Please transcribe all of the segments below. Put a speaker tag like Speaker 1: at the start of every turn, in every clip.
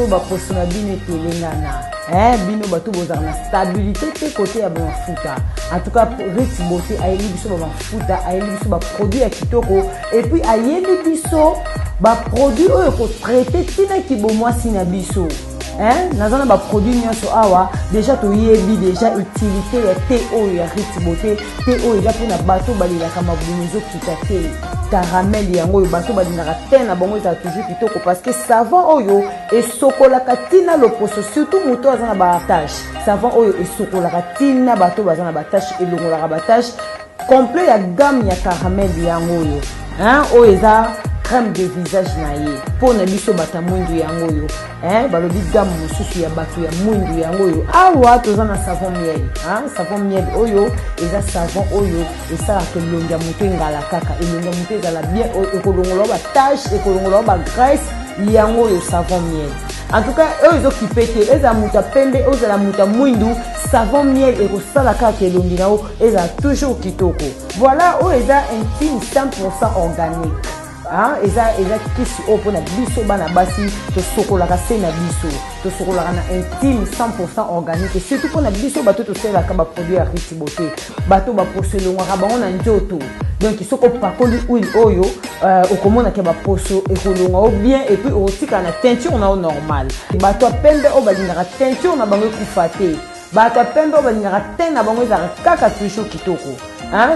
Speaker 1: biso baposo na bino etelengana bino bato bozala na stabilité te côté ya bamafuta. En tout cas Rich Beauté ayebi biso bamafuta, ayebi biso baproduit ya kitoko, et puis ayebi biso baproduit oyo kotraite tina kibomwasi na biso. Nazana ba produit nyonso awa déjà toyebi déjà utilité ya thé oyo ya Rich Beauté. Thé oyo eza mpona bato balelaka mabulu ezokita te, caramel yango oyo bato balingaka te na bango ezala toujours kitoko, parce que savon oyo esokolaka tina loposo, surtout moto aza na batache. Savon oyo esokolaka tina bato baza na batache, elongolaka batache complet ya gamme ya caramel yango oyo oyo eza crème de visage na ye pona biso bata mwindu yango yo balobi gamme mosusu ya bato ya mwindu yango yo. Awa toza na savon miel savon miel oyo eza savon oyo esalaka elongi ya moto engala kaka, elongi ya moto ezala bien, ekolongola ba tache, ekolongola ba graisse yango oyo savon miel. En tout cas oyo ezokipe te, ezala moto pembe, ezala moto mwindu, savon miel ekosala kaka elongi na yo ezala toujours kitoko. Voilà oyo eza intime 100% organique. Eza kisi oyo mpona biso bana basi tosokolaka se na biso, tosokolaka na intime 100% organique, surtout mpona biso bato tosalelaka baproduit ya Rich Beauté, bato baposo elongwaka bango na nzoto. Donc soko pakoli huile oyo okomonaka baposo ekolonga o bien, et puis okotika na teinture na o normal. Bato pembe oyo balingaka teinture na bango ekufa te, bato pembe oyo balingaka te na bango ezalaka kaka toujours kitoko.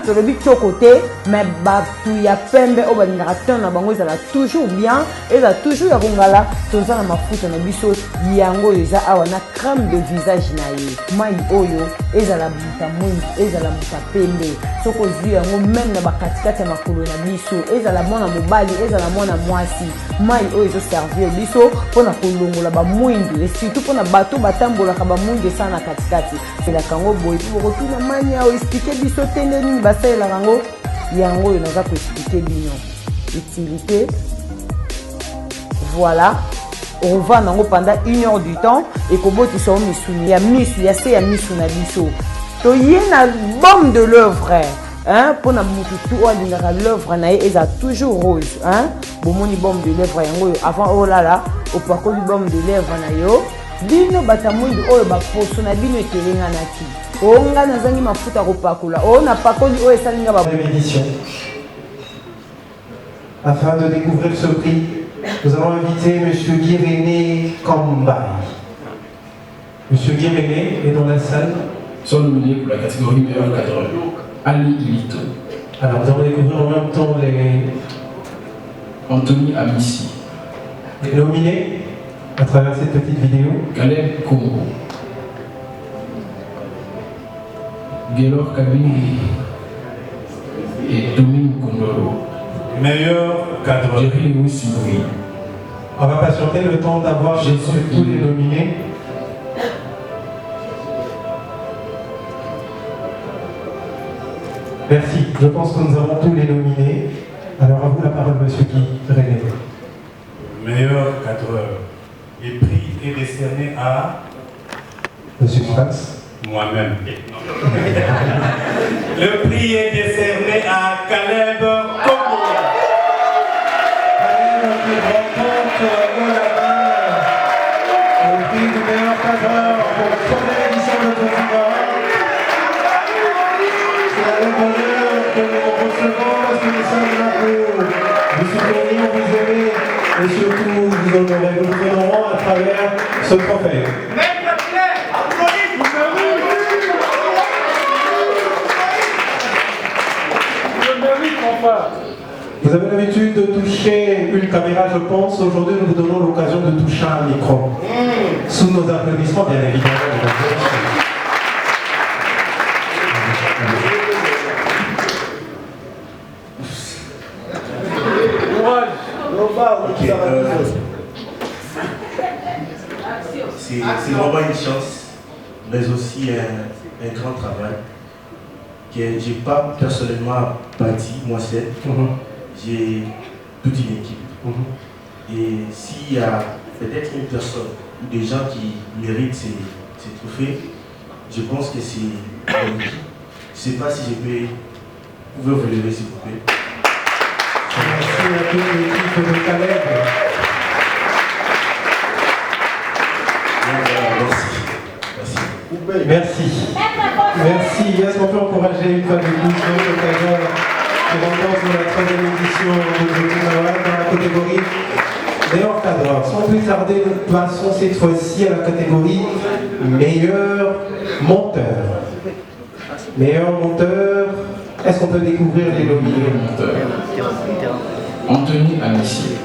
Speaker 1: Tolobi toko te, mais bato ya pembe oyo balingaka te na bango ezala toujours bien, ezala toujours ya kongala. Toza na mafuta na biso yango oyo eza awa na crème de visage na ye. Mai oyo ezala muta mwindu, ezala muta pembe, soko ozwi yango même na bakatikati ya makolo na biso, ezala mwana mobali, ezala mwana mwasi, mai oyo ezoservir biso mpona kolongola bamwindu, et surtout mpona bato batambolaka bamwindu esala na katikati. Elaka yango boye mpo bokotuna mani awo explike biso te nini basalelaka yango, yango oyo naza koexplike bino utilité. Voilà, on va nango pendant 1 heure du temps et kobotisa o misuni ya misu ya se ya misu na biso. Toye na baume de l'œuvre mpona motu tu oyo alingaka l'œuvre na ye eza toujours rose. Bomoni baume de l'œuvre yango oyo avant olala opakoli baume de l'œuvre na yo. Bino bata mwindu oyo baposo na bino etelenganaki, onga nazangi mafuta kopakola o na pakoli oyo esalinga
Speaker 2: édition. Afin de découvrir ce prix, nous allons inviter M. Guy-René Kambay. M. Guy-René est dans la salle.
Speaker 3: Sont nominés pour la catégorie meilleur cadreur. Ali Lito.
Speaker 2: Alors nous allons découvrir en même temps les
Speaker 3: Anthony Amissi.
Speaker 2: Les nominés à travers cette petite vidéo.
Speaker 3: Caleb Congo. Gaylor Kabini et Dominique Kondolo.
Speaker 2: Meilleur cadreur.
Speaker 3: Jerry Louis Siboui.
Speaker 2: On va patienter le temps d'avoir tous les nominés. Merci. Je pense que nous avons tous les nominés. Alors à vous la parole, monsieur Guy-René.
Speaker 4: Meilleur cadreur. Le prix est décerné à
Speaker 2: Monsieur Fax.
Speaker 4: Moi-même. Le prix est décerné à Caleb Congo.
Speaker 2: Caleb qui remporte le prix du meilleur cadreur pour la 3e édition de Continent. C'est avec bonheur que nous recevons parce que nous sommes là pour vous soutenir, vous aimer et surtout vous honorer. Nous vous honorons à travers ce trophée. Vous avez l'habitude de toucher une caméra, je pense. Aujourd'hui, nous vous donnons l'occasion de toucher un micro. Sous nos applaudissements, bien évidemment.
Speaker 5: C'est vraiment une chance, mais aussi un grand travail que je n'ai pas personnellement bâti, moi seul. J'ai toute une équipe. Et s'il y a peut-être une personne ou des gens qui méritent ces trophées, je pense que c'est l'équipe. Je ne sais pas si je peux... Vous pouvez vous lever s'il vous plaît.
Speaker 2: Merci à toute l'équipe de Caleb. Merci. Merci. Est-ce qu'on peut encourager une fois de plus le cadre qui remporte la 3e édition de Jolie Award dans la catégorie meilleur cadre. Sans plus tarder, nous passons cette fois-ci à la catégorie meilleur monteur. Meilleur monteur, est-ce qu'on peut découvrir les nominés?
Speaker 3: Anthony Amici,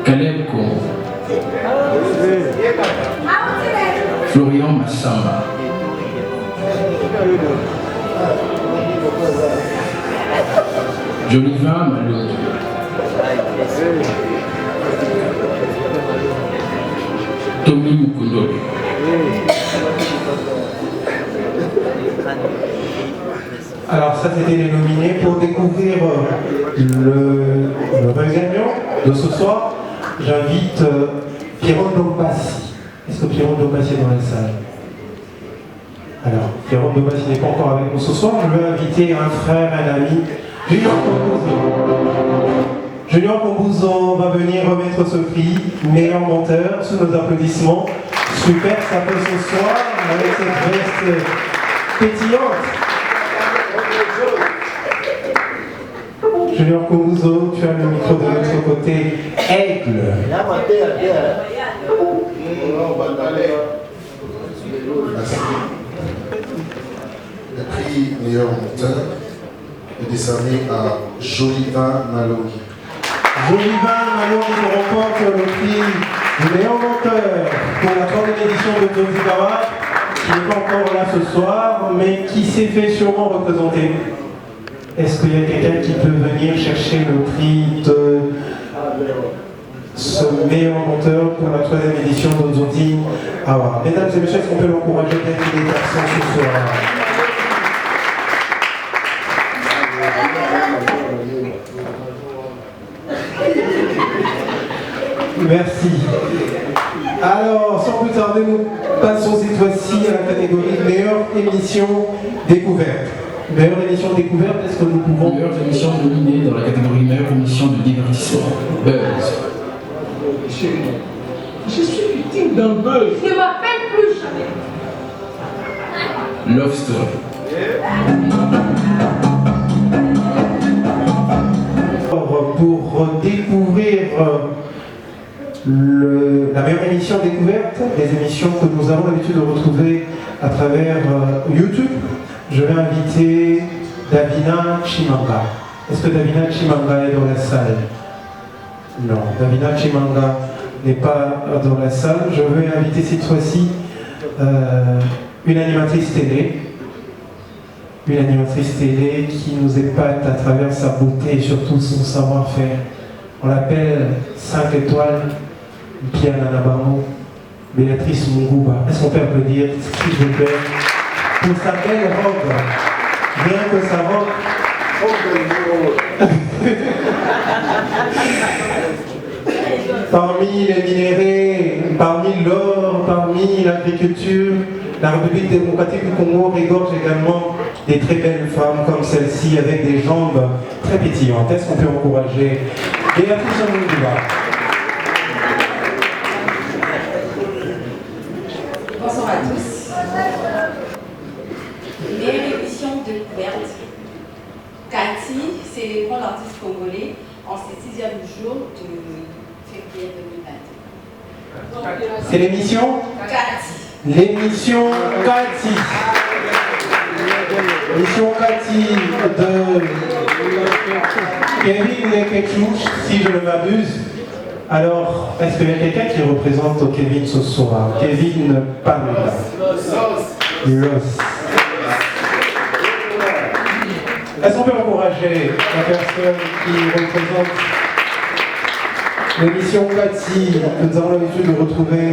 Speaker 3: Caleb Congo, Florian Massamba, Jolivin Malot, Tommy Mukundo,
Speaker 2: Alors ça c'était les nominés. Pour découvrir le gagnant de ce soir, j'invite Pierron Dombassi. Est-ce que Pierron Dombassi est dans la salle? Alors, Pierron Dombassi n'est pas encore avec nous ce soir. Je veux inviter un frère, un ami, Junior Combuzo. Junior Combuzo va venir remettre ce prix, meilleur monteur, sous nos applaudissements. Super sapin ce soir, avec cette veste pétillante. Junior Combuzo, tu as le micro de l'autre côté. Aigle.
Speaker 6: Merci. Le prix meilleur monteur est décerné à Jolivin Malongi.
Speaker 2: Jolivin Malongi remporte le prix du meilleur monteur pour la 3e édition de Jolie Award, qui n'est pas encore là ce soir, mais qui s'est fait sûrement représenter. Est-ce qu'il y a quelqu'un qui peut venir chercher le prix de ce meilleur monteur pour la 3e édition de Jolie Award? Mesdames et messieurs, est-ce qu'on peut l'encourager d'être des garçons ce soir? Merci. Alors, sans plus tarder, nous passons cette fois-ci à la catégorie meilleure émission découverte. Meilleure émission découverte, est-ce que nous pouvons...
Speaker 3: Meilleure émission nominée dans la catégorie meilleure émission de divertissement. Buzz.
Speaker 4: Je suis victime d'un buzz.
Speaker 7: Ne m'appelle plus jamais.
Speaker 3: Love Story.
Speaker 2: Pour découvrir la meilleure émission découverte, des émissions que nous avons l'habitude de retrouver à travers YouTube, je vais inviter Davina Chimanga. Est-ce que Davina Chimanga est dans la salle? Non, Davina Chimanga n'est pas dans la salle. Je vais inviter cette fois-ci une animatrice télé. Une animatrice télé qui nous épate à travers sa beauté et surtout son savoir-faire. On l'appelle 5 étoiles, Pierre Nanabamo, Béatrice Munguba. Est-ce qu'on peut applaudir, s'il vous plaît, pour sa belle robe? Rien que sa robe. Parmi les minéraux, parmi l'or, parmi l'agriculture, la République démocratique du Congo regorge également des très belles femmes comme celle-ci avec des jambes très pétillantes. Est-ce qu'on peut encourager Béatrice Munguba?
Speaker 8: Bonsoir à tous. Meilleure émission de découverte. Cathy célébrant l'artiste congolais en ce 6e jour de février 2021.
Speaker 2: C'est l'émission
Speaker 8: Cathy.
Speaker 2: L'émission Cathy. L'émission Cathy de Kevin Lekechouch, si je ne m'abuse. Alors, est-ce qu'il y a quelqu'un qui représente Kevin ce soir? Kevin Pamela. Los. Est-ce qu'on peut encourager la personne qui représente l'émission Cathy que nous avons l'habitude de retrouver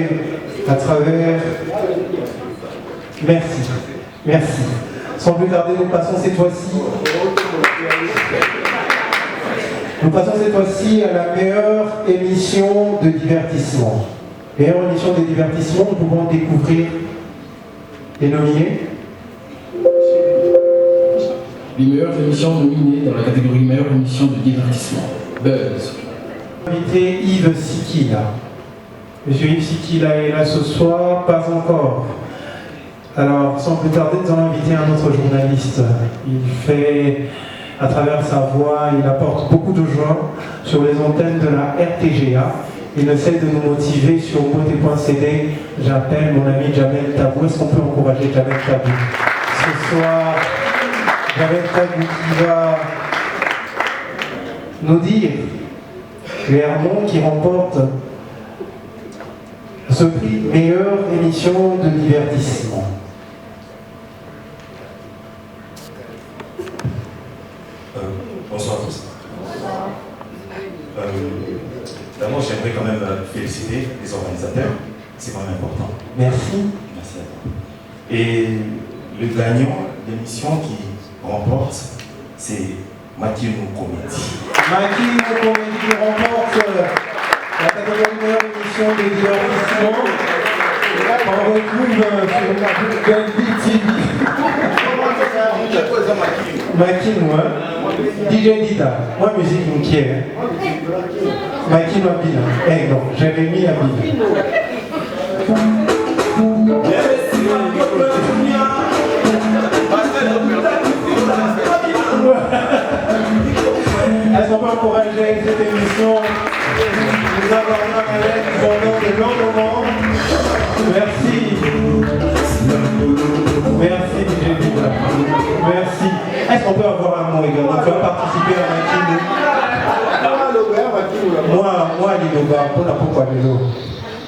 Speaker 2: à travers... Merci. Merci. Sans plus tarder, nous passons cette fois-ci... Nous passons cette fois-ci à la meilleure émission de divertissement. Meilleure émission de divertissement, nous pouvons découvrir les nominés.
Speaker 3: Les meilleures émissions nominées dans la catégorie meilleure émission de divertissement. Buzz.
Speaker 2: Invité Yves Sikila. Monsieur Yves Sikila est là ce soir, pas encore. Alors, sans plus tarder, nous allons inviter un autre journaliste. Il fait, à travers sa voix, il apporte beaucoup de joie sur les antennes de la RTGA. Il ne cesse de nous motiver sur beauté.cd. J'appelle mon ami Jamel Tabou. Est-ce qu'on peut encourager Jamel Tabou ce soir? Jamel Tabou qui va nous dire Clermont qui remporte ce prix meilleure émission de divertissement.
Speaker 7: Bonsoir à tous. D'abord, j'aimerais quand même féliciter les organisateurs. C'est quand même important.
Speaker 2: Merci.
Speaker 7: Merci à toi. Et le gagnant de l'émission qui remporte, c'est Mathieu Comédie.
Speaker 2: Mathieu Comédie qui remporte la catégorie meilleure émission de divertissement. On retrouve sur la Gandhi TV. Makin, moi. DJ Dita. Moi, musique, mon qui est. Makin Abina. Eh non, j'avais mis Abina. Est-ce qu'on peut encourager cette émission? Nous avons un avec pendant de longs moments. Merci. Merci, DJ Dita. Merci. Est-ce qu'on peut avoir un mot également? On peut participer à Makin. Moi, Liloba, pourquoi Lilo?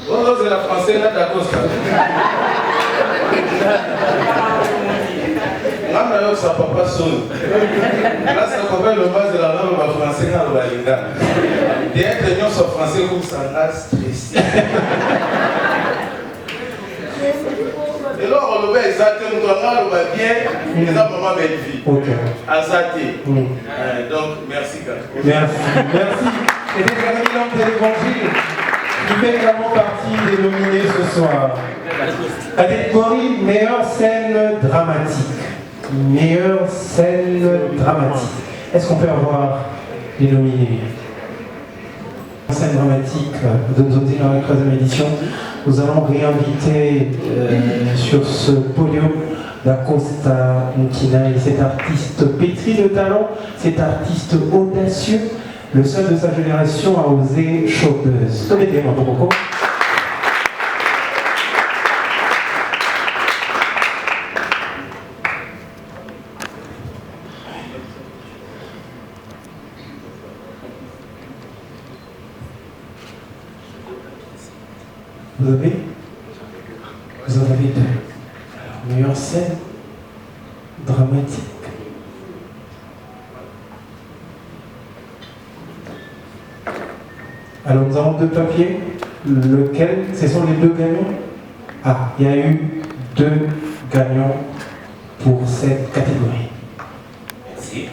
Speaker 9: Oh, c'est la française, là, d'accord, ça. Là, ça papa sonne. Là, ça couvre le bas de la langue française dans le balinga. Des réunions sur français où ça n'a stressé. Et là, on le voit exactement, on le voit bien, les maman belle vie.
Speaker 2: Ok.
Speaker 9: Azaté. Donc, merci, gars.
Speaker 2: Merci. Merci. Et des amis l'homme de l'évangile qui fait également partie des nominés ce soir. Catégorie meilleure scène dramatique. Meilleure scène dramatique. Est-ce qu'on peut avoir les nominés? Scène dramatique de Nzoti dans la 3e édition. Nous allons réinviter sur ce podium d'Acosta Nkinaï, cet artiste pétri de talent, cet artiste audacieux, le seul de sa génération à oser showbuzz. Mettez-moi beaucoup. Vous en avez deux. Alors, meilleure scène dramatique. Alors nous avons deux papiers. Lequel? Ce sont les deux gagnants? Ah, il y a eu deux gagnants pour cette catégorie.
Speaker 10: Merci.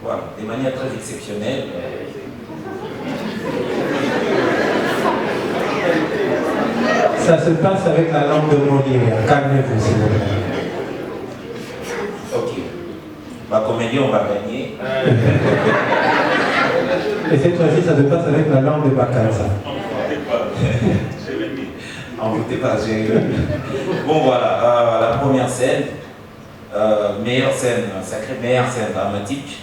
Speaker 10: Voilà, de manière très exceptionnelle.
Speaker 2: Ça se passe avec la langue de Molière. Calmez-vous, s'il vous plaît.
Speaker 10: Ok. Ma comédie, on va gagner.
Speaker 2: Et cette fois-ci, ça se passe avec la langue de Bakansa.
Speaker 10: En votez pas, j'ai eu. Bon, voilà, la première scène, meilleure scène, sacrée meilleure scène dramatique,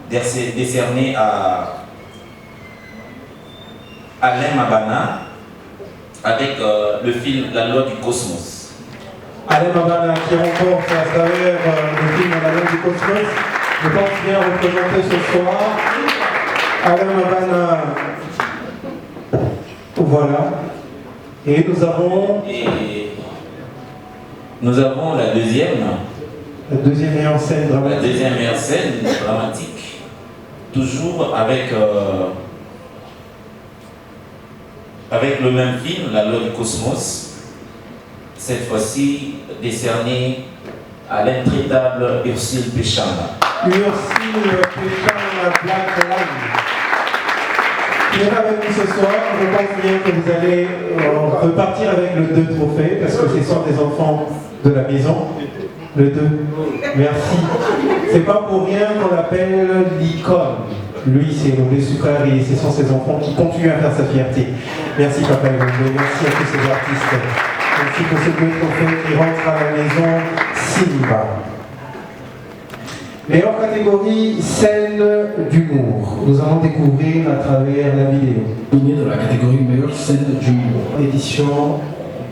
Speaker 10: décernée à Alain Mabana, avec le film La loi du cosmos.
Speaker 2: Alain Mabana qui remporte à travers le film La loi du cosmos. Je pense bien représenté ce soir. Alain Mabana, voilà. Et nous avons
Speaker 10: la deuxième.
Speaker 2: La deuxième meilleure scène dramatique.
Speaker 10: La deuxième meilleure scène dramatique, toujours avec le même film, La loi du cosmos, cette fois-ci décerné à l'intraitable Ursule Péchana.
Speaker 2: Ursule Péchana, Black Line. Qui est avec nous ce soir. Je pense bien que vous allez repartir avec le 2 trophées, parce que ce sont des enfants de la maison. Le 2. Merci. C'est pas pour rien qu'on l'appelle l'icône. lui, c'est Lobé Soukari et ce sont ses enfants qui continuent à faire sa fierté. Merci Papa Lobé, merci à tous ces artistes. Merci pour ce beau trophée qui rentre à la maison Simba. Meilleure catégorie, scène d'humour. Nous allons découvrir à travers la vidéo.
Speaker 3: Nominé dans la catégorie meilleure scène d'humour.
Speaker 2: Édition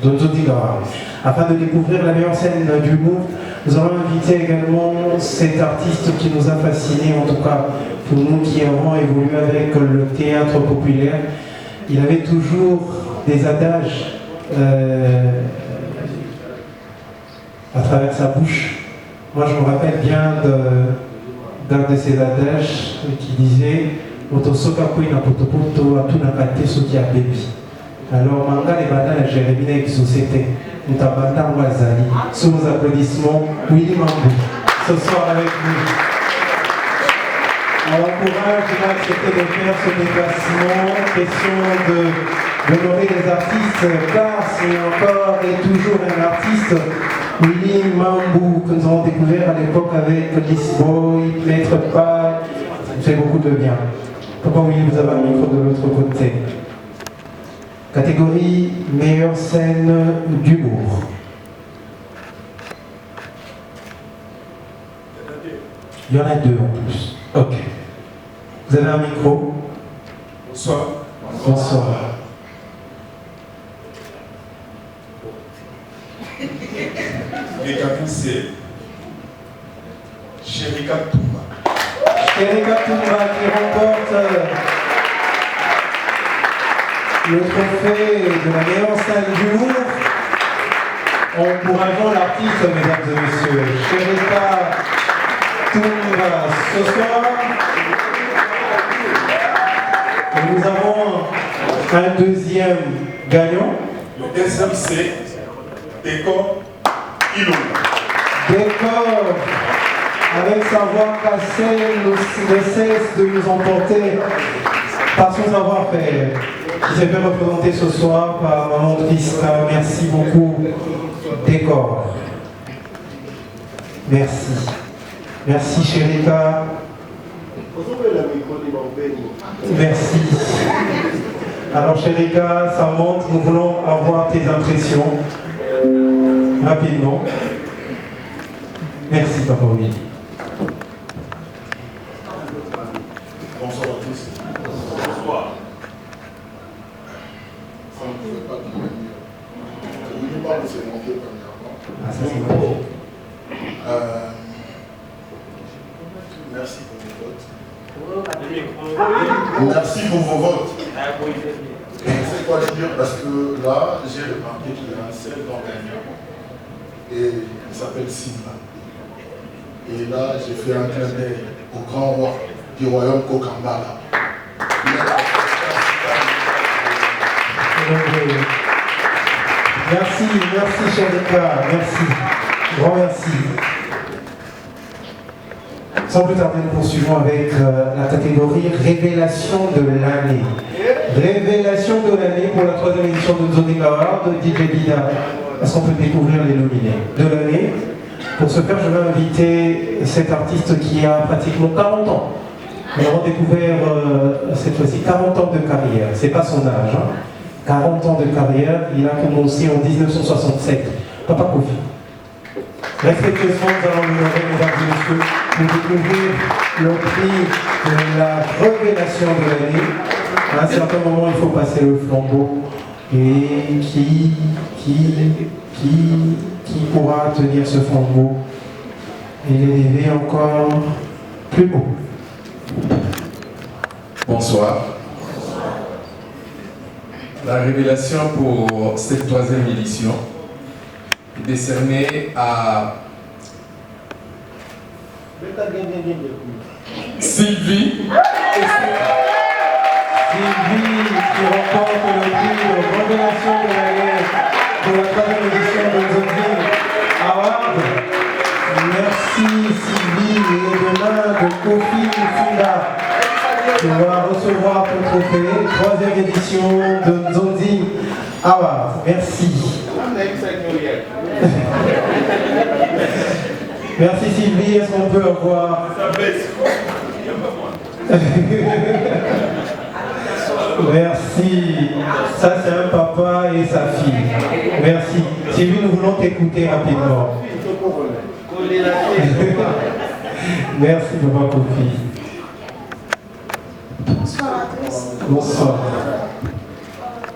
Speaker 2: de Zodigar. Afin de découvrir la meilleure scène d'humour, nous allons inviter également cet artiste qui nous a fascinés, en tout cas pour nous qui avons évolué avec le théâtre populaire. Il avait toujours des adages à travers sa bouche. Moi, je me rappelle bien d'un de ces adages qui disait Motosoka Kui na potopoto atuna kate soki a baby. Alors, Manga les bananes, Jérémie avec société. Nous t'abattons Wazali. Sous nos applaudissements, Willy Mambou, ce soir avec nous. On encourage, il a accepté de faire ce déplacement. Question d'honorer les artistes, car c'est encore et toujours un artiste. Willy Mambou, que nous avons découvert à l'époque avec Lisboy, Maître Pas, fait beaucoup de bien. Pourquoi Willy, vous avez un micro de l'autre côté? Catégorie meilleure scène d'humour. Il y en a deux en plus. Ok. Vous avez un micro?
Speaker 11: Bonsoir.
Speaker 2: Bonsoir.
Speaker 11: Les capitaines, c'est Sherika Toumba.
Speaker 2: Sherika Toumba qui remporte le trophée de la meilleure scène d'humour. Encourageons l'artiste, mesdames et messieurs. Sherika Toumba ce soir. Et nous avons un deuxième gagnant.
Speaker 11: Le deuxième, c'est Décor Ilonga.
Speaker 2: Décor, avec sa voix cassée, ne cesse de nous emporter par son savoir-faire, qui s'est fait représenter ce soir par Maman Trista. Merci beaucoup, Décor. Merci. Merci, Sherika. Merci. Alors, Sherika, ça monte, nous voulons avoir tes impressions rapidement. Merci, Papa Willy.
Speaker 11: Bonsoir à tous. Bonsoir. Ça ne pouvait pas devenir. Je ne pas vous demander premièrement.
Speaker 2: Ah, ça c'est bon.
Speaker 11: Merci pour vos votes. Merci pour vos votes. C'est quoi dire? Parce que là, j'ai remarqué qu'il y a un seul gagnant. Et il s'appelle Simba. Et là, j'ai fait un clin d'œil au grand roi du royaume Kokambala.
Speaker 2: Merci, merci Sherika, merci. Grand merci. Sans plus tarder, nous poursuivons avec la catégorie Révélation de l'année. Révélation de l'année pour la 3e édition de Zoning Award de DJ Bida. Est-ce qu'on peut découvrir les nominés de l'année? Pour ce faire, je vais inviter cet artiste qui a pratiquement 40 ans. Nous avons découvert cette fois-ci 40 ans de carrière. C'est pas son âge. 40 ans de carrière. Il a commencé en 1967. Papa Kofi. Respectueusement, nous allons l'honorer, mesdames et messieurs, pour découvrir le prix de la révélation de l'année. À un certain moment, il faut passer le flambeau. Et qui pourra tenir ce flambeau et l'élever encore plus haut?
Speaker 12: Bonsoir. La révélation pour cette 3e édition est décernée à Sylvie.
Speaker 2: Sylvie qui remporte le prix de révélation de l'année pour la 3e édition de Zoning Award. Merci Sylvie et demain de Kofi Funda. Tu vas recevoir ton trophée, 3e édition de Zoning Award. Merci. Merci Sylvie, est-ce qu'on peut avoir Merci. Ça, c'est un papa et sa fille. Merci. Sylvie, nous voulons t'écouter rapidement. Merci, papa Kofi.
Speaker 13: Bonsoir à tous.
Speaker 2: Bonsoir.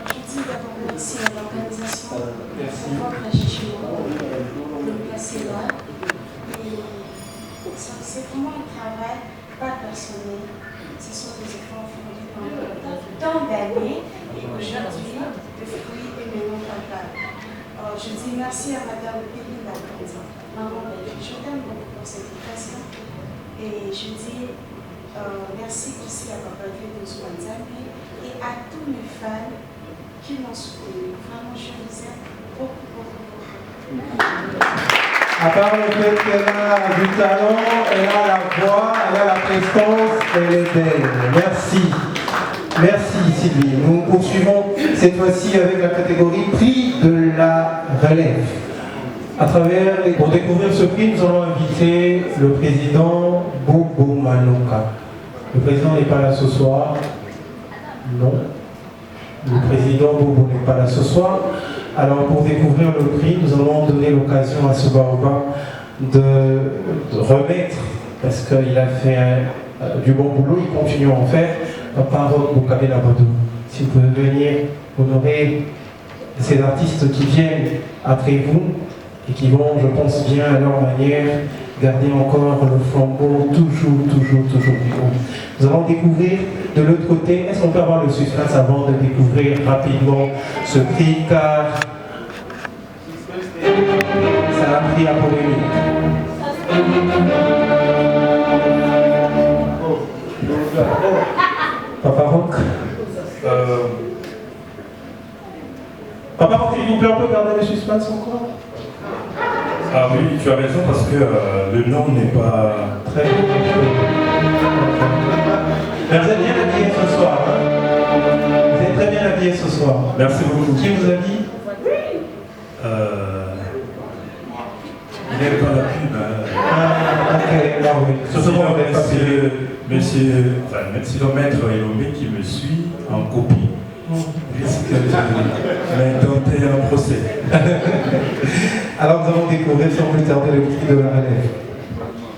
Speaker 13: Je dis d'abord merci à l'organisation pour votre jugement de me placer là. Et c'est vraiment un travail pas personnel. Ce sont des efforts fournis pendant tant d'années et aujourd'hui, le fruit est maintenant palpable. Je dis merci à Madame Péline Lacanti, maman Belgique. Je t'aime beaucoup pour cette éducation. Et je dis merci aussi à Papa Vieux de Zouanzambi et à tous mes fans qui m'ont soutenu. Vraiment, je vous aime beaucoup, beaucoup, beaucoup.
Speaker 2: À part le fait qu'elle a du talent, elle a la voix, elle a la prestance, elle est belle. Merci. Merci Sylvie. Nous poursuivons cette fois-ci avec la catégorie prix de la relève. Pour découvrir ce prix, nous allons inviter le président Bobo Manoka. Le président n'est pas là ce soir. Non. Le président Bobo n'est pas là ce soir. Alors pour découvrir le prix, nous allons donner l'occasion à ce Baoba de remettre, parce qu'il a fait du bon boulot, il continue à en faire, Papa Roch Boukabé Labadou. Si vous pouvez venir honorer ces artistes qui viennent après vous et qui vont, je pense bien à leur manière, garder encore le flambeau toujours plus haut. Nous allons découvrir de l'autre côté. Est-ce qu'on peut avoir le suspense avant de découvrir rapidement ce prix, car ça a pris à polémique. Papa Roch. Papa Roch, s'il vous plaît, on peut garder le suspense encore?
Speaker 14: Ah oui, tu as raison parce que le nom n'est pas
Speaker 2: très bien. Mais vous êtes bien habillé ce soir. Hein? Vous êtes très bien habillé ce soir.
Speaker 14: Merci beaucoup.
Speaker 2: Qui vous habille?
Speaker 14: Il n'est pas la pub.
Speaker 2: Ah, ok, là oui.
Speaker 14: Monsieur le maître Elomé qui me suit en copie risque de m'intenter un procès.
Speaker 2: Alors nous allons découvrir sans plus tarder le prix de la relève.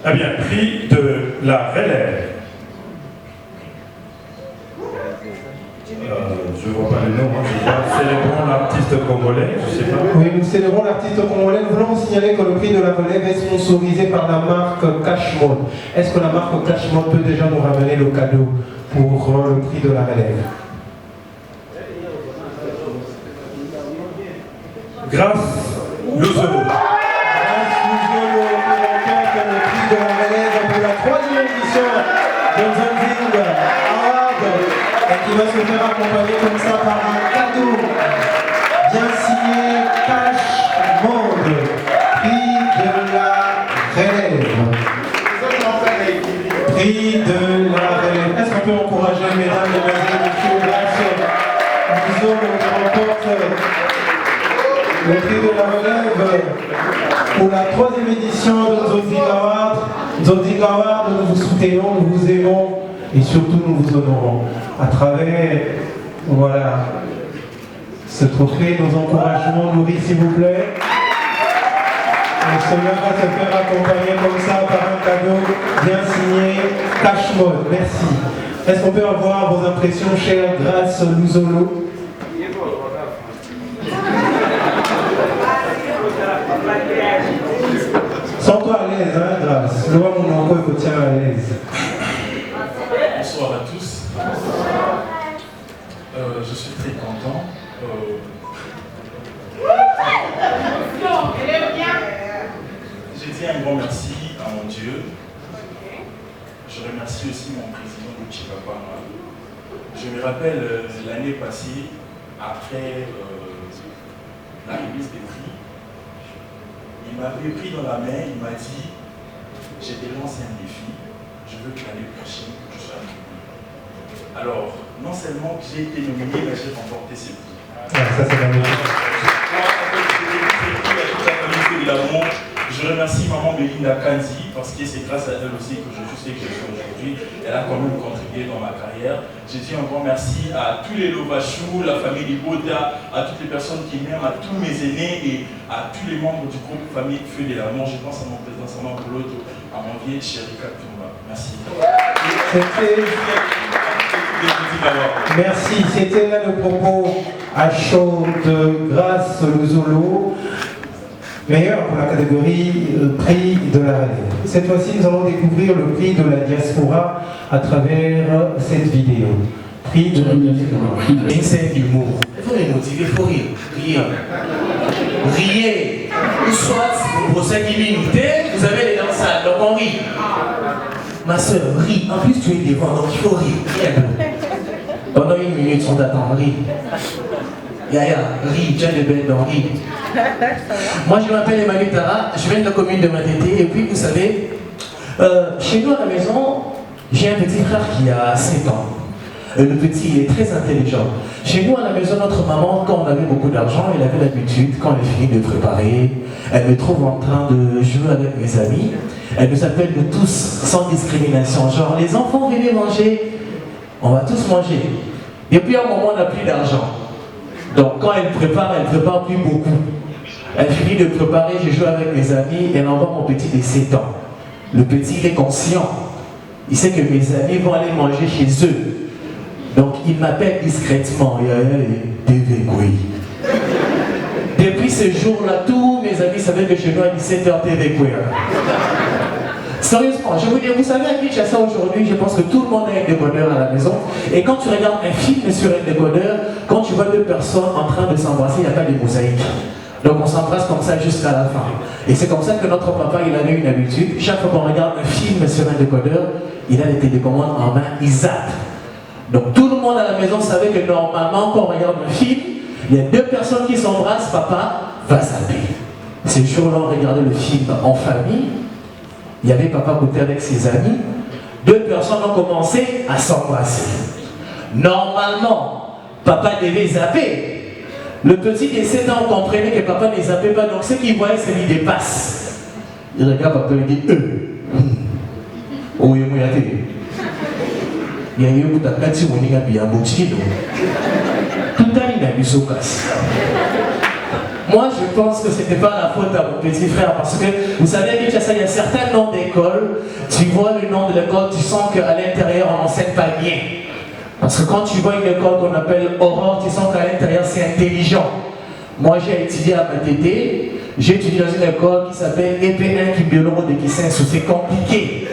Speaker 14: Eh bien, prix de la relève. Je ne vois pas le nom, je vois célébrons l'artiste congolais, je ne sais pas.
Speaker 2: Oui, nous célébrons l'artiste congolais. Nous voulons vous signaler que le prix de la relève est sponsorisé par la marque Cashmode. Est-ce que la marque Cashmode peut déjà nous ramener le cadeau pour le prix de la relève?
Speaker 14: Grâce Luzolo.
Speaker 2: Grâce Luzolo, nous remporte le prix de la relève pour la 3e édition de Zonzing Award, et qui va se faire accompagner comme ça par un cadeau bien signé Cashmode, prix de la relève. Prix de la relève. Est-ce qu'on peut encourager mesdames et messieurs grâce Luzolo qui remporte le prix de la relève pour la 3e édition de Zonzing Award. Zonzing Award, nous vous soutenons, nous vous aimons et surtout nous vous honorons. À travers, voilà, ce trophée, nos encouragements nourris s'il vous plaît. Et cela va se faire accompagner comme ça par un cadeau bien signé Cashmode. Merci. Est-ce qu'on peut avoir vos impressions, chère Grâce Luzolo? Sens-toi à l'aise, hein, Grâce. Le voir mon encore me tient à l'aise.
Speaker 15: Bonsoir à tous. Je suis très content. Je dis un grand merci à mon Dieu. Je remercie aussi mon président Luchi Papa. Je me rappelle l'année passée, après la remise des prix, il m'avait pris dans la main, il m'a dit, je te lance un défi, je veux que l'année prochaine, tu sois nominé. Alors, non seulement j'ai été nominé, mais j'ai remporté ce prix.
Speaker 2: Ça c'est magnifique.
Speaker 15: Je remercie maman Béline Frida Kanzi, parce que c'est grâce à elle aussi que je sais que je suis aujourd'hui. Elle a quand même contribué dans ma carrière. Je dis un grand merci à tous les Lovachou, la famille Liboda, à toutes les personnes qui m'aiment, à tous mes aînés et à tous les membres du groupe Famille Feu de l'amour. Je pense à mon président Saman Boloto, à mon vieil chéri Katumba. Merci.
Speaker 2: Merci, c'était là le propos à chaud de Grâce Luzolo, meilleur pour la catégorie prix de la relève. Cette fois-ci, nous allons découvrir le prix de la diaspora à travers cette vidéo. Prix de la
Speaker 16: c'est l'humour. Il faut les motiver, il faut rire. Riez. Ou soit, pour 5 minutes, vous avez les dansades, donc on rit. Ma soeur, rit. En plus, tu es devant, donc il faut rire. Pendant 1 minute, on t'attend, rit. Yaya, rit, Jean Lebel, donc rit. Moi, je m'appelle Emmanuel Tara, je viens de la commune de Matete, et puis vous savez, chez nous à la maison, j'ai un petit frère qui a 7 ans. Le petit, il est très intelligent. Chez nous, à la maison, notre maman, quand on avait beaucoup d'argent, elle avait l'habitude, quand elle finit de préparer, elle me trouve en train de jouer avec mes amis. Elle nous appelle de tous, sans discrimination. Genre, les enfants, venez manger. On va tous manger. Et puis, à un moment, on n'a plus d'argent. Donc, quand elle prépare plus beaucoup. Elle finit de préparer, je joue avec mes amis, elle envoie mon petit de 7 ans. Le petit, il est conscient. Il sait que mes amis vont aller manger chez eux. Donc il m'appelle discrètement. Depuis ce jour-là, tous mes amis savaient que chez nous à 17h TV. Sérieusement, je vous dis, vous savez à Kinshasa aujourd'hui, je pense que tout le monde a un décodeur à la maison. Et quand tu regardes un film sur un décodeur, quand tu vois 2 personnes en train de s'embrasser, il n'y a pas de mosaïque. Donc on s'embrasse comme ça jusqu'à la fin. Et c'est comme ça que notre papa, il avait une habitude. Chaque fois qu'on regarde un film sur un décodeur, il a les télécommandes en main, il zappe. Donc tout le monde à la maison savait que normalement, quand on regarde un film, il y a 2 personnes qui s'embrassent, papa va zapper. Ce jour-là, on regardait le film en famille. Il y avait papa côté avec ses amis. 2 personnes ont commencé à s'embrasser. Normalement, papa devait zapper. Le petit de 7 ans comprenait que papa ne zappait pas, donc ce qu'il voyait, ça lui dépasse. Il regarde papa et dit oh, il y a eu tout à fait moi, je pense que ce n'était pas la faute à mon petit frère parce que vous savez, il y a certains noms d'école, tu vois le nom de l'école, tu sens qu'à l'intérieur on n'enseigne pas bien. Parce que quand tu vois une école qu'on appelle Aurore, tu sens qu'à l'intérieur c'est intelligent. Moi j'ai étudié à Matete, j'ai étudié dans une école qui s'appelle EP1 qui biologue de Kisensu, c'est compliqué.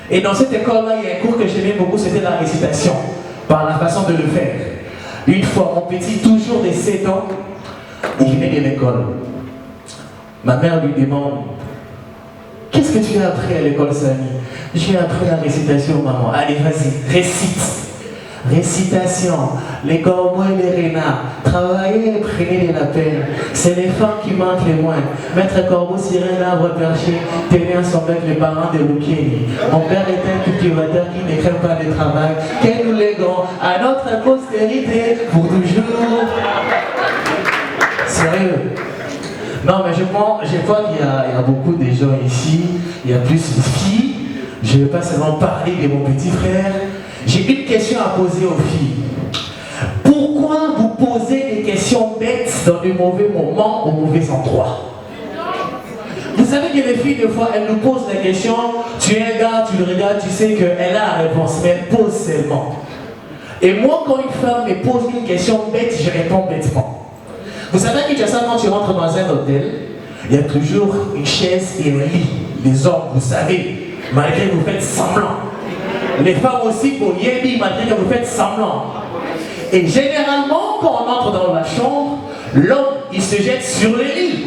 Speaker 16: Et dans cette école-là, il y a un cours que j'aimais beaucoup, c'était la récitation, par la façon de le faire. Une fois, mon petit, toujours de 7 ans, il venait de l'école. Ma mère lui demande, qu'est-ce que tu as appris à l'école, Samy? J'ai appris la récitation, maman. Allez, vas-y, récite. Récitation, les corbeaux et les renards, travaillez et prenez de la peine. C'est les femmes qui manquent les moins. Maître Corbeau sur un arbre perché, tenait à son bec les parents de Lukeni. Mon père était un cultivateur qui ne crée pas de travail. Que nous léguons à notre postérité pour toujours. Sérieux? Non, mais je crois qu'il y a beaucoup de gens ici, il y a plus de filles. Je ne vais pas seulement parler de mon petit frère. J'ai une question à poser aux filles. Pourquoi vous posez des questions bêtes dans de mauvais moments, au mauvais endroit? Vous savez que les filles, des fois, elles nous posent la question, tu es un gars, tu le regardes, tu sais qu'elle a la réponse, mais elle pose seulement. Et moi, quand une femme me pose une question bête, je réponds bêtement. Vous savez que quand tu rentres dans un hôtel, il y a toujours une chaise et un lit. Les hommes, vous savez, malgré que vous faites semblant. Les femmes aussi, pour Yébi, malgré que vous faites semblant. Et généralement, quand on entre dans la chambre, l'homme, il se jette sur le lit.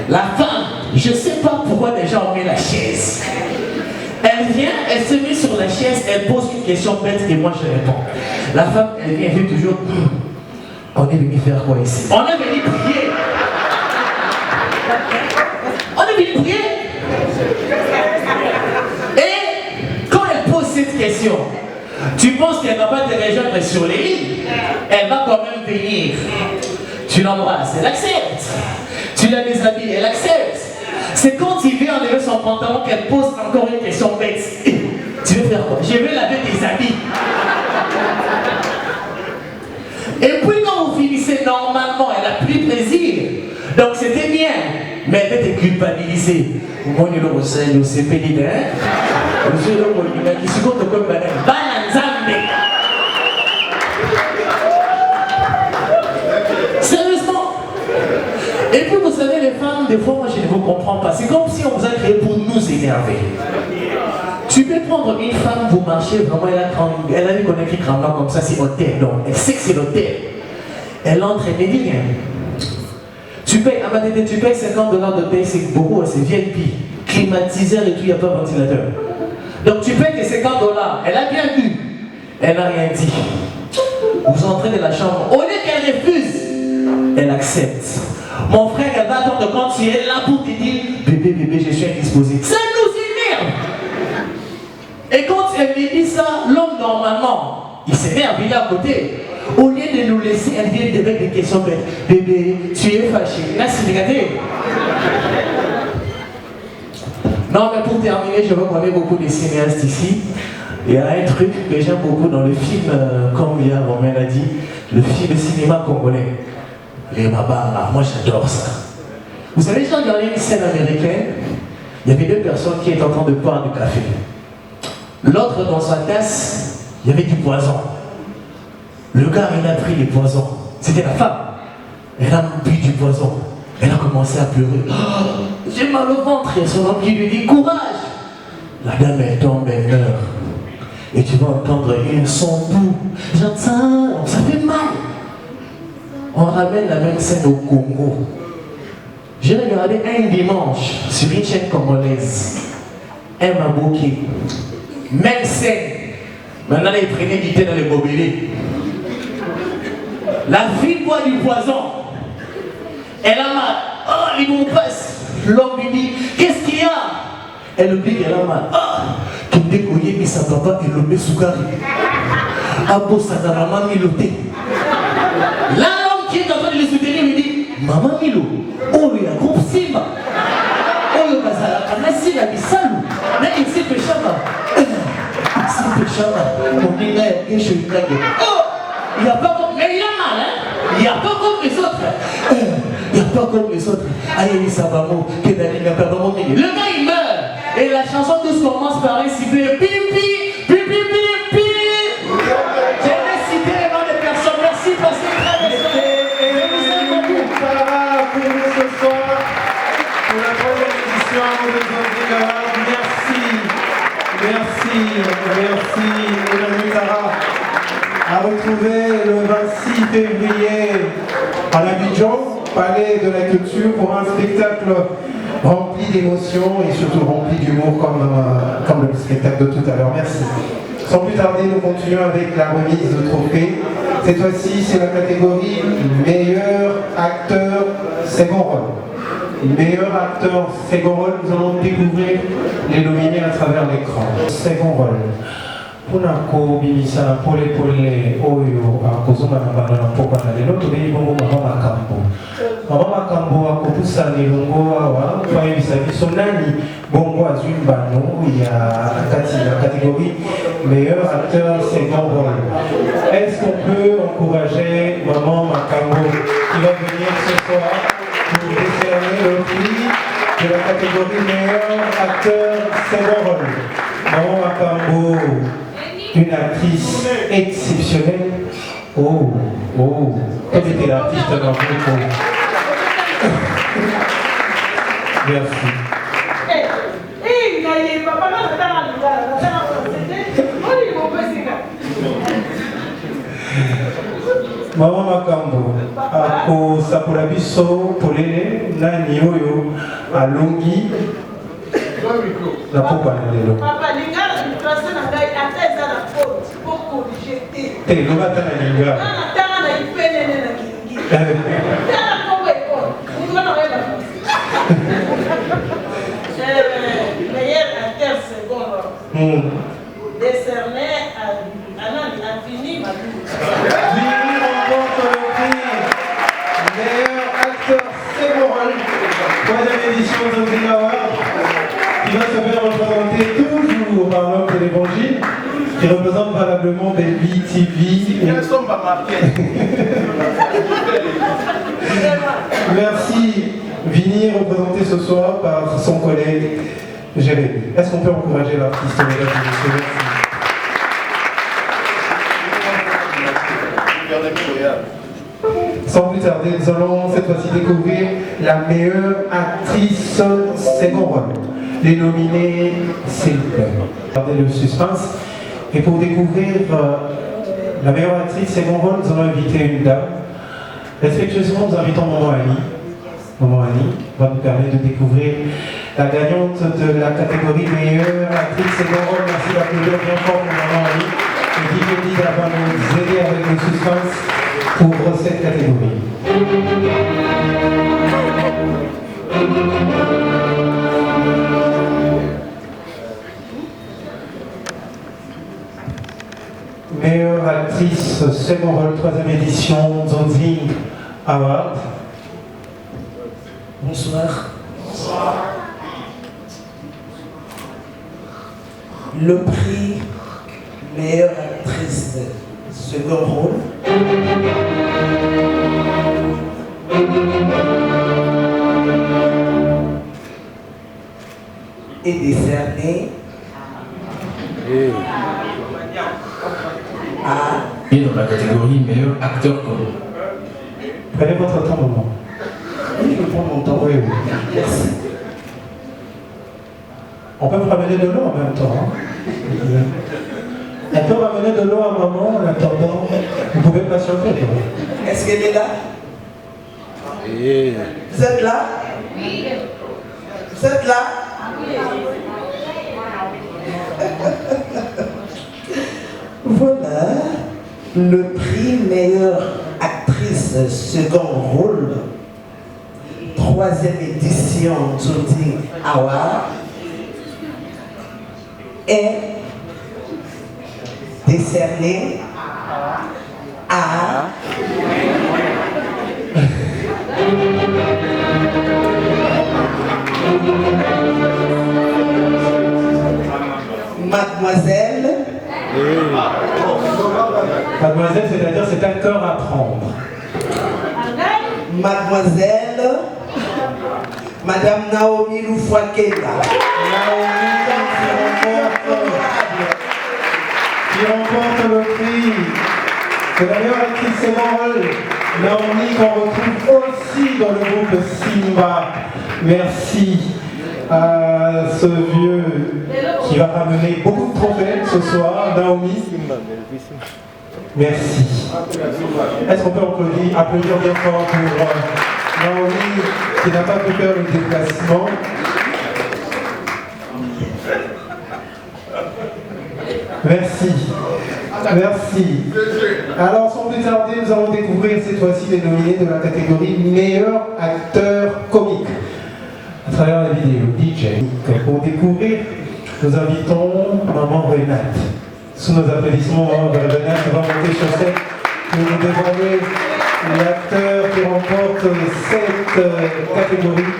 Speaker 16: La femme, je ne sais pas pourquoi déjà on met la chaise. Elle vient, elle se met sur la chaise, elle pose une question bête et moi je réponds. La femme, elle vient, elle dit toujours, on est venu faire quoi ici? On est venu prier. On est venu prier. Et quand elle pose cette question, tu penses qu'elle ne va pas te rejoindre sur les lits? Elle va quand même venir. Tu l'embrasses, elle accepte. Tu la déshabilles, elle accepte. C'est quand il vient enlever son pantalon qu'elle pose encore une question bête. Tu veux faire quoi? Je vais laver tes habits. Et puis quand vous finissez normalement, elle a pris plaisir. Donc c'était bien. Mais elle était culpabilisée. Moi, je ne sais pas si c'est pédé. Je ne sais pas sérieusement. Et puis vous savez, les femmes, des fois, moi je ne vous comprends pas. C'est comme si on vous a créé pour nous énerver. Tu peux prendre une femme, vous marchez vraiment, elle a vu qu'on a écrit grandement comme ça, c'est hôtel. Donc elle sait que c'est l'hôtel. Elle entre, elle me dit rien. Tu payes, tu payes $50 de paye, c'est beaucoup, c'est VIP. Climatiseur et tout, il n'y a pas de ventilateur. Donc tu payes tes $50. Elle a bien vu. Elle n'a rien dit. Vous entrez dans la chambre. Au lieu qu'elle refuse, elle accepte. Mon frère, elle va attendre quand tu es là pour te dire bébé, je suis indisposé. Ça nous énerve. Et quand elle me dit ça, l'homme normalement, il s'énerve, il est à côté. Au lieu de nous laisser, elle vient avec des questions bêtes. Bébé, tu es fâché. Là, c'est négatif. Non, mais pour terminer, je vois qu'on est beaucoup de cinéastes ici. Il y a un truc que j'aime beaucoup dans le film, comme hier Romain l'a dit, le cinéma congolais. Les Mabara, moi j'adore ça. Vous savez, j'ai regardé une scène américaine, il y avait deux personnes qui étaient en train de boire du café. L'autre, dans sa tasse, il y avait du poison. Le gars, il a pris les poisons. C'était la femme. Elle a bu du poison. Elle a commencé à pleurer. Oh, j'ai mal au ventre. Et son homme qui lui dit courage. La dame, elle tombe, elle meurt. Et tu vas entendre un son doux. J'entends, ça fait mal. On ramène la même scène au Congo. J'ai regardé un dimanche sur une chaîne congolaise. Elle m'a bloqué. Même scène. Maintenant, ils prenaient du thé dans les bobelés. La fille boit du poison. Elle a mal. Oh, il nous passe. L'homme lui dit, qu'est-ce qu'il y a? Elle oublie qu'elle a mal. Oh, qu'il décollait, mais sa papa, il le met sous carré. Abo, ça n'a maman miloté. Là, l'homme qui est en train de le soutenir lui dit, maman Milo, oh, il y a un groupe Simba. Oh, il y a un Simba qui salue. Là, il s'est fait chama. Mon dit, il n'y a pas comme. Mais il a mal, hein? Il n'y a pas comme les autres. Il n'y a pas comme les autres. Aïe, Sabamo, Kedali, il n'y a pas comme le gars, il meurt. Et la chanson tous commence par réciter pipi, pipi, pipi. J'ai récité les noms des personnes. Merci pour cette très belle soirée.
Speaker 2: Pour nous ce soir, pour la troisième édition de Zanzibar. Merci, Madame Tara. À retrouver le 26 février à l'Abidjan, Palais de la Culture, pour un spectacle rempli d'émotions et surtout rempli d'humour comme le spectacle de tout à l'heure. Merci. Sans plus tarder, nous continuons avec la remise de trophées. Cette fois-ci, c'est la catégorie meilleur acteur second rôle. Meilleur acteur second rôle, nous allons découvrir les nominés à travers l'écran. Second rôle. Puna kobimisa na pole oyo akozonga na banda na pokwa na lelo tobeyi bongo mama makambo akopusa lelongo awa toyebisa biso nani bongo azwi mbano ya kati ya catégorie meilleur acteur second rôle. Est-ce qu'on peut encourager maman Makambo qui va venir ce soir pour décerner le prix de la catégorie meilleur acteur second rôle? Maman Makambo, une actrice exceptionnelle. Oh, quel était l'artiste dans le groupe? Merci. Maman Makambo, akosapula biso polele nani oyo alongi na pokwa na lelo. Te loba tana linga.
Speaker 17: Meilleur acteur second rôle. Décerné à Vini Madou.
Speaker 2: Vini remporte le prix meilleur acteur second rôle. Troisième édition. édition de Zoding Award, qui va se faire représenter toujours par l'homme de l'évangile, qui représente valablement Baby TV. Merci, Vini, représenté ce soir par son collègue Jérémy. Est-ce qu'on peut encourager l'artiste, mesdames et messieurs? Sans plus tarder, nous allons cette fois-ci découvrir la meilleure actrice second rôle. Les nominés, s'il vous plaît. Gardez le suspense. Et pour découvrir la meilleure actrice second rôle, nous allons inviter une dame. Respectueusement, nous invitons Maman Annie. Maman Annie va nous permettre de découvrir la gagnante de la catégorie meilleure actrice second rôle. Merci d'applaudir bien fort pour Maman Annie. Et qui me dit d'avoir nous aider avec le suspense pour cette catégorie. Meilleure actrice second rôle, 3e édition, Zoding Award.
Speaker 18: Bonsoir. Bonsoir. Le prix meilleure actrice second rôle est décerné
Speaker 3: Et dans la catégorie meilleur acteur connu.
Speaker 2: Prenez votre temps, maman.
Speaker 18: Oui, je prends mon temps.
Speaker 2: Oui, oui.
Speaker 18: Merci.
Speaker 2: On peut me ramener de l'eau en même temps. Hein? On peut ramener de l'eau à maman en attendant. Vous pouvez patienter.
Speaker 18: Est-ce qu'elle est là? Vous êtes là? Oui. Vous êtes là? Voilà le prix meilleure actrice second rôle, 3e édition Zoding Award, est décerné à Mademoiselle.
Speaker 2: Mademoiselle, c'est-à-dire c'est un cœur à prendre.
Speaker 18: Mademoiselle Madame Naomi Loufouakela.
Speaker 2: Qui remporte le prix de la meilleure actrice second rôle. Naomi qu'on retrouve aussi dans le groupe Simba. Merci à ce vieux qui va ramener beaucoup de trophées ce soir, Naomi. Merci. Est-ce qu'on peut applaudir bien fort pour Naomi qui n'a pas pu faire le déplacement? Merci. Merci. Alors, sans plus tarder, nous allons découvrir cette fois-ci les nominés de la catégorie meilleur acteur comique à travers la vidéo DJ. Pour découvrir, nous invitons Maman Renate. Sous nos applaudissements, Maman Renate va monter sur scène pour nous dévoiler l'acteur qui remporte cette catégorie.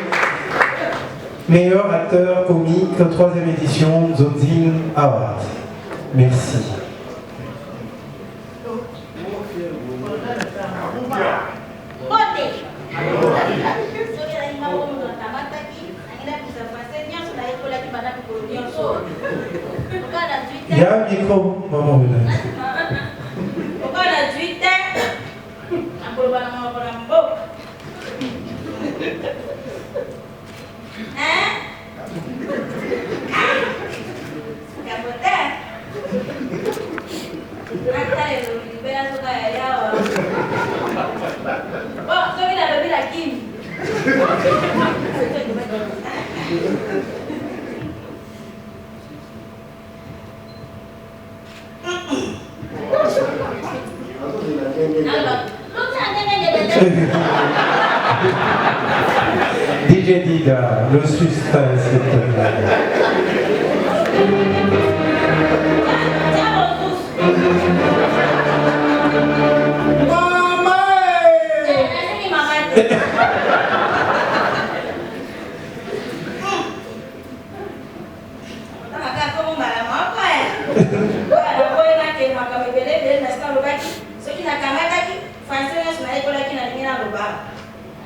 Speaker 2: Meilleur acteur comique, 3e édition, Zoding Award. Merci. Il y a un micro, Maman Renate. DJ Dida, le suspense, s'il te plaît.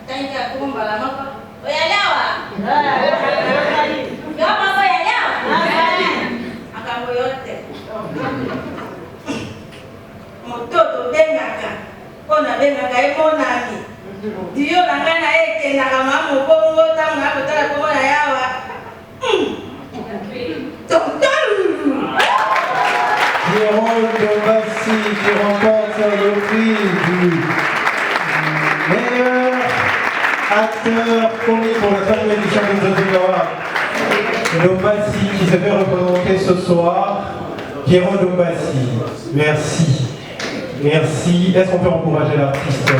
Speaker 8: Tanga kumba la mapa. Oyalewa. Yo mama oyalewa. Akambo yote. Mototo bengaka. Pona bengaka emonami. Dio nangana eke na kama mobongo tamu na kotala kongo na yawa.
Speaker 2: Jérôme Dombassi qui remporte le prix du meilleur acteur comique pour la 3e édition de Zozogawa. Dombassi qui se fait représenter ce soir. Jérôme Dombassi, merci. Merci. Est-ce qu'on peut encourager l'artiste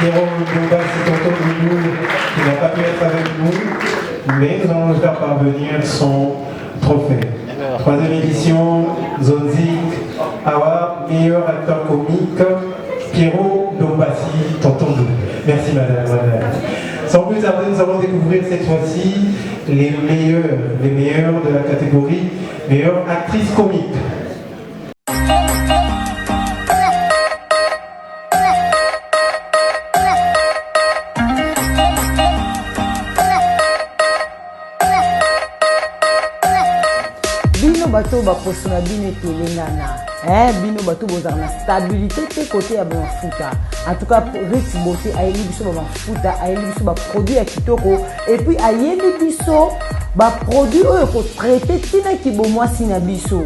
Speaker 2: Jérôme Dombassi, tonton de nous, qui n'a pas pu être avec nous, mais nous allons lui faire parvenir son trophée. 3e édition, Zonzik Award, meilleur acteur comique, Pierrot Dombassi, tonton de nous. Merci madame. Sans plus tarder, nous allons découvrir cette fois-ci les meilleurs de la catégorie meilleure actrice comique.
Speaker 1: Bato baposo na bino etolengana bino bato bozala na stabilité te côté ya bamafuta. En tout cas Rich Beauté ayeli biso bamafuta, ayeli biso baproduit ya kitoko, et puis ayeli biso baproduit oyo kotraite tina kibomwasi na biso.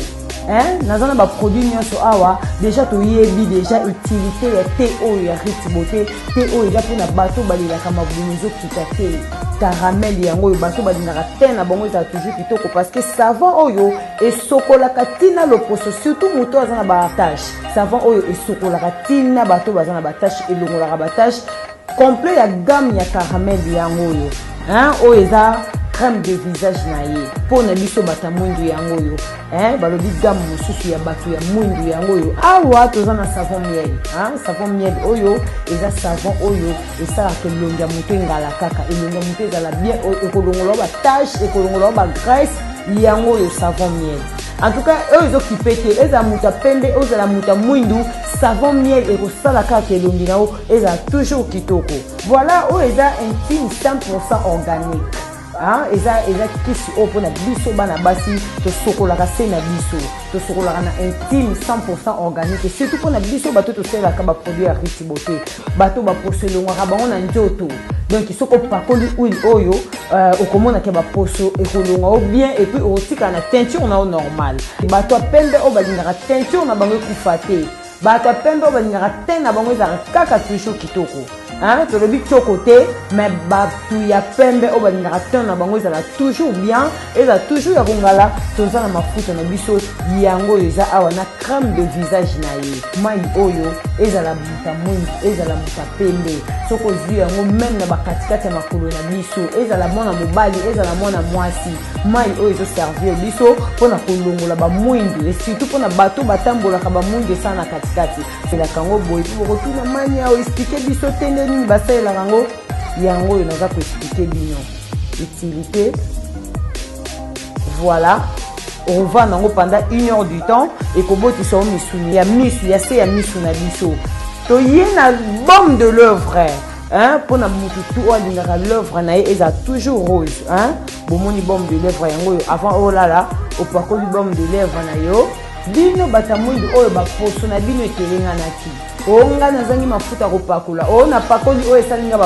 Speaker 1: Naza na baproduit nyonso awa déjà toyebi déjà utilité ya te oyo ya Rich Beauté, te oyo eza mpona bato balelaka mabulu ezokita te. Caramel yango oyo bato balingaka te na bango eza toujours kitoko parce que savon oyo esokolaka tina loposo, surtout moto aza na batache. Savon oyo esokolaka tina bato baza na batache, elongolaka batache complet ya gamme ya caramel yango oyo. Oyo eza crème de visage na ye pona biso bata mwindu yango oyo. Balobi gamme mosusu ya bato ya mwindu yango oyo. Awa toza na savon miel. Savon miel oyo eza savon oyo esalaka elongi ya moto engala kaka, elongi ya moto ezala bien, ekolongola batache, ekolongola bagraisse yango oyo savon miel. En tout cas oyo ezokipe te, ezala moto pembe, ezala moto mwindu, savon miel ekosala kaka elongi na yo ezala toujours kitoko. Voilà oyo eza intime 100% organique. Eza kisi oyo mpona biso bana basi tosokolaka se na biso, tosokolaka na intime 100% organique, et surtout mpona biso bato tosalelaka baproduit ya Rich Beauté, bato baposo elongwaka bango na nzoto. Donc soki opakoli huile oyo okomonaka baposo ekolonga o bien, et puis okotika na teinture na o normal. Bato ya pembe oyo balingaka teinture na bango ekufa te, bato ya pembe oyo balingaka te na bango ezalaka kaka toujours kitoko. Tolobi kitoko te, mais bato ya pembe oyo balingaka te na bango ezala toujours bien, ezala toujours ya kongala. Toza na mafuta na biso yango oyo eza awa na crème de visage na ye. Mai oyo ezala muta mwindu, ezala muta pembe, soki ozwi yango même na bakatikati ya makolo na biso, ezala mwana mobali, ezala mwana mwasi, mai oyo ezoservir biso mpona kolongola bamwindu, et surtout mpona bato batambolaka bamwindu esala na katikati. Elaka yango boye mpo bokotuna mani awo explike biso te nini basalelaka yango oyo naza koexplike bino utilité. Voilà, on va nango pendant 1 heure du temps et kobotisa misuni ya misu ya se ya misu na biso toye na bombe de l'œuvre pona mutu tu alingaka l'œuvre na ye eza toujours rose. Bomoni bombe de l'œuvre yango oyo avant olala opakoli bombe de l'œuvre na yo bino bata mwindu oyo baposo na bino ekelenganaki onga nazangi mafuta kopakola o na pakoli oyo esalinga